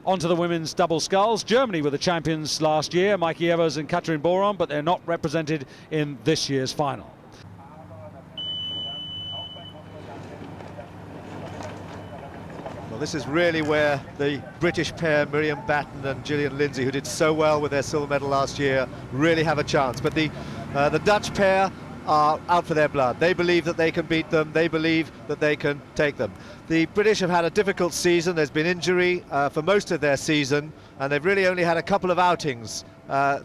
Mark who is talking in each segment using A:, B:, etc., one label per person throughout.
A: On to the women's double sculls. Germany were the champions last year, Mikey Evers and Katrin Boron, but they're not represented in this year's final.
B: Well, this is really where the British pair, Miriam Batten and Gillian Lindsay, who did so well with their silver medal last year, really have a chance. But the Dutch pair are out for their blood. They believe that they can beat them. They believe that they can take them. The British have had a difficult season. There's been injury for most of their season, and they've really only had a couple of outings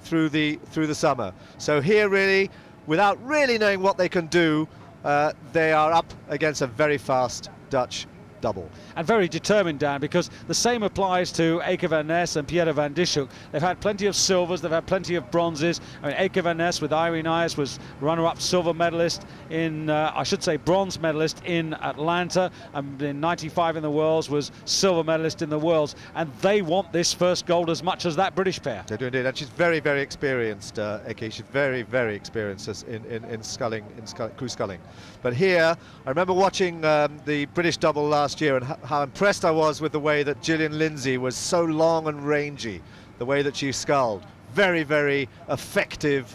B: through the summer. So here, really, without really knowing what they can do, they are up against a very fast Dutch double.
A: And very determined, Dan, because the same applies to Eke van Ness and Pieter van Dishoek. They've had plenty of silvers, they've had plenty of bronzes. I mean, Eke van Ness with Irene Ayers was runner-up silver medalist in, I should say bronze medalist in Atlanta, and in '95 in the Worlds was silver medalist in the Worlds, and they want this first gold as much as that British pair.
B: They do indeed, and she's very, very experienced, Eke. She's very, very experienced in sculling, crew sculling. But here, I remember watching the British double last year, and how impressed I was with the way that Gillian Lindsay was so long and rangy, the way that she sculled. Very, very effective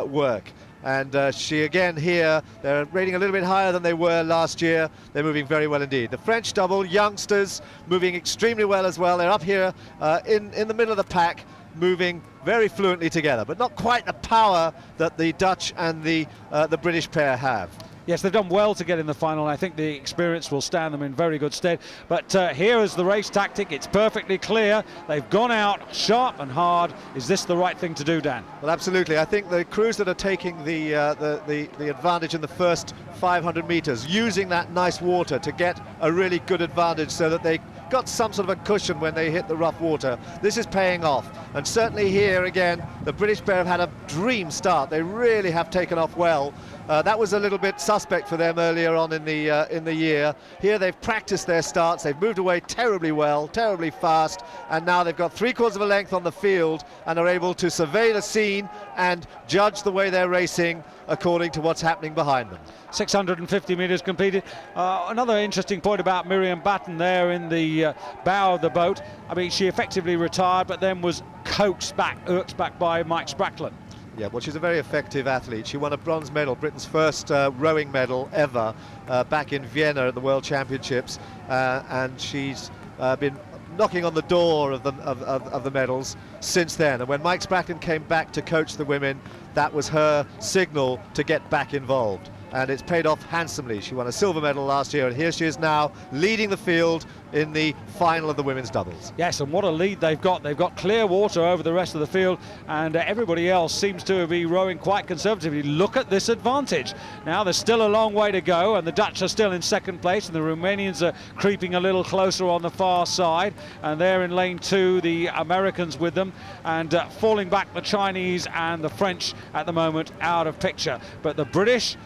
B: work. And she again here, they're rating a little bit higher than they were last year. They're moving very well indeed. The French double, youngsters, moving extremely well as well. They're up here in the middle of the pack, moving very fluently together, but not quite the power that the Dutch and the British pair have.
A: Yes, they've done well to get in the final, and I think the experience will stand them in very good stead. But here is the race tactic. It's perfectly clear. They've gone out sharp and hard. Is this the right thing to do, Dan?
B: Well, absolutely. I think the crews that are taking the advantage in the first 500 meters, using that nice water to get a really good advantage so that they got some sort of a cushion when they hit the rough water. This is paying off, and certainly here again the British pair have had a dream start. They really have taken off well. That was a little bit suspect for them earlier on in the year. Here they've practiced their starts, they've moved away terribly well, terribly fast, and now they've got 3/4 of a length on the field and are able to survey the scene and judge the way they're racing according to what's happening behind them.
A: 650 metres completed. Another interesting point about Miriam Batten there in the bow of the boat. I mean, she effectively retired, but then was coaxed back, irked back by Mike Spracklin.
B: Yeah, well, she's a very effective athlete. She won a bronze medal, Britain's first rowing medal ever, back in Vienna at the World Championships, and she's been knocking on the door of the medals since then. And when Mike Spracklin came back to coach the women, that was her signal to get back involved. And it's paid off handsomely. She won a silver medal last year, and here she is now leading the field in the final of the women's doubles.
A: Yes, and what a lead they've got. They've got clear water over the rest of the field, and everybody else seems to be rowing quite conservatively. Look at this advantage. Now there's still a long way to go, and the Dutch are still in second place, and the Romanians are creeping a little closer on the far side, and they're in lane 2, the Americans with them, and falling back the Chinese and the French at the moment out of picture. But the British,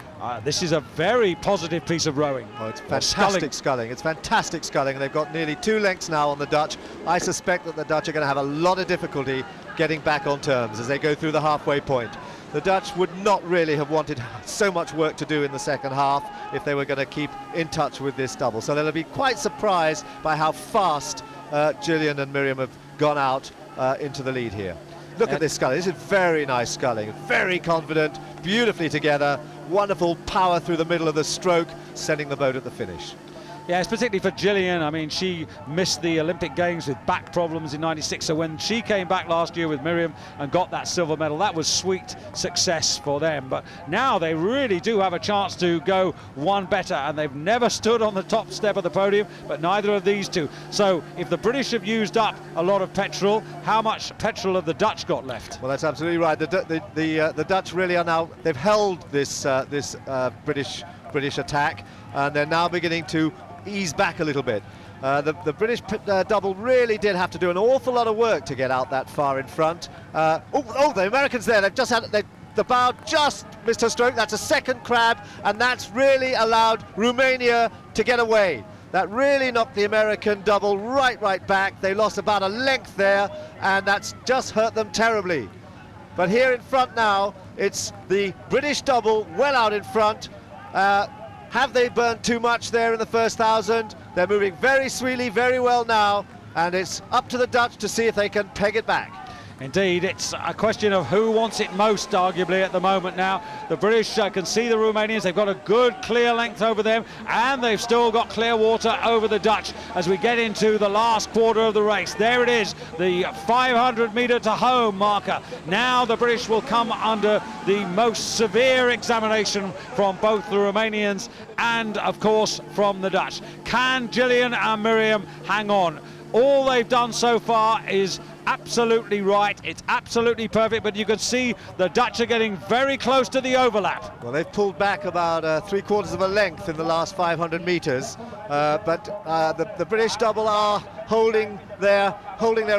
A: this is a very positive piece of rowing.
B: Oh, it's fantastic sculling. It's fantastic sculling, and they've got nearly 2 lengths now on the Dutch. I suspect that the Dutch are going to have a lot of difficulty getting back on terms as they go through the halfway point. The Dutch would not really have wanted so much work to do in the second half if they were going to keep in touch with this double. So they'll be quite surprised by how fast Gillian and Miriam have gone out into the lead here. Look at this sculling. This is very nice sculling. Very confident, beautifully together. Wonderful power through the middle of the stroke, sending the boat at the finish.
A: Yes, particularly for Gillian. I mean, she missed the Olympic Games with back problems in '96, so when she came back last year with Miriam and got that silver medal, that was sweet success for them. But now they really do have a chance to go one better, and they've never stood on the top step of the podium, but neither of these two. So if the British have used up a lot of petrol, how much petrol have the Dutch got left?
B: Well, that's absolutely right. The Dutch really are now, they've held this British attack, and they're now beginning to ease back a little bit. The British double really did have to do an awful lot of work to get out that far in front. The Americans there, they've just had the bow just missed her stroke. That's a second crab, and that's really allowed Romania to get away. That really knocked the American double right back. They lost about a length there, and that's just hurt them terribly. But here in front now, it's the British double well out in front. Have they burned too much there in the first 1,000? They're moving very sweetly, very well now, and it's up to the Dutch to see if they can peg it back.
A: Indeed, it's a question of who wants it most, arguably, at the moment now. The British can see the Romanians. They've got a good, clear length over them, and they've still got clear water over the Dutch as we get into the last quarter of the race. There it is, the 500-metre to home marker. Now the British will come under the most severe examination from both the Romanians and, of course, from the Dutch. Can Gillian and Miriam hang on? All they've done so far is absolutely right. It's absolutely perfect, but you can see the Dutch are getting very close to the overlap.
B: Well, they've pulled back about 3/4 of a length in the last 500 metres, but the British double are holding their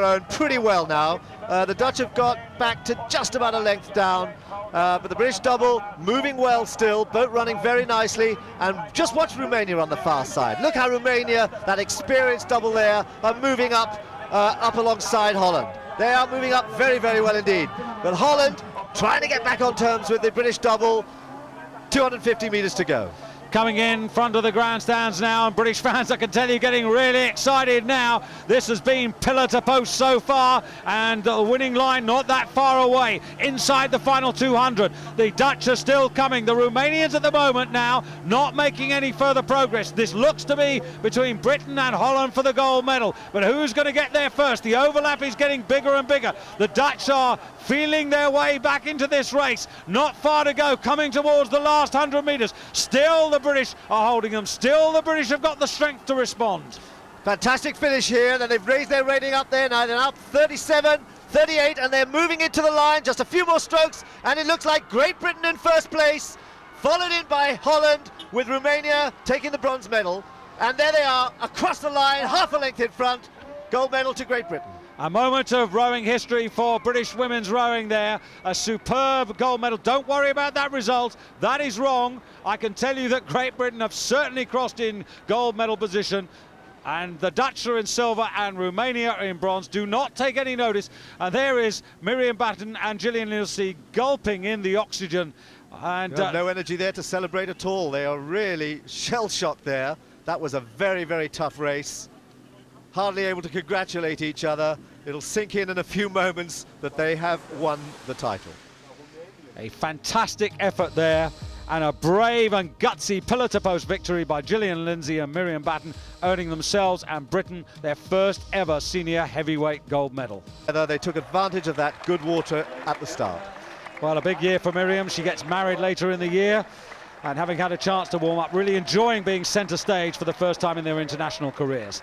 B: own pretty well now. The Dutch have got back to just about a length down, but the British double moving well still, both running very nicely. And just watch Romania on the far side. Look how Romania, that experienced double there, are moving up alongside Holland. They are moving up very, very well indeed. But Holland trying to get back on terms with the British double. 250 metres to go.
A: Coming in front of the grandstands now, and British fans, I can tell you, getting really excited now. This has been pillar to post so far, and the winning line not that far away, inside the final 200. The Dutch are still coming. The Romanians at the moment now not making any further progress. This looks to be between Britain and Holland for the gold medal, but who's going to get there first? The overlap is getting bigger and bigger. The Dutch are feeling their way back into this race. Not far to go, coming towards the last 100 metres. Still the British are holding them. Still the British have got the strength to respond.
B: Fantastic finish here. Then they've raised their rating up there. Now they're up 37, 38, and they're moving into the line. Just a few more strokes, and it looks like Great Britain in first place, followed in by Holland, with Romania taking the bronze medal. And there they are, across the line, half a length in front. Gold medal to Great Britain.
A: A moment of rowing history for British women's rowing there. A superb gold medal. Don't worry about that result. That is wrong. I can tell you that Great Britain have certainly crossed in gold medal position. And the Dutch are in silver and Romania are in bronze. Do not take any notice. And there is Miriam Batten and Gillian Lindesay gulping in the oxygen. And
B: no energy there to celebrate at all. They are really shell-shocked there. That was a very, very tough race. Hardly able to congratulate each other. It'll sink in a few moments that they have won the title.
A: A fantastic effort there, and a brave and gutsy pillar-to-post victory by Gillian Lindesay and Miriam Batten, earning themselves and Britain their first ever senior heavyweight gold medal.
B: They took advantage of that good water at the start.
A: Well, a big year for Miriam. She gets married later in the year, and having had a chance to warm up, really enjoying being centre stage for the first time in their international careers.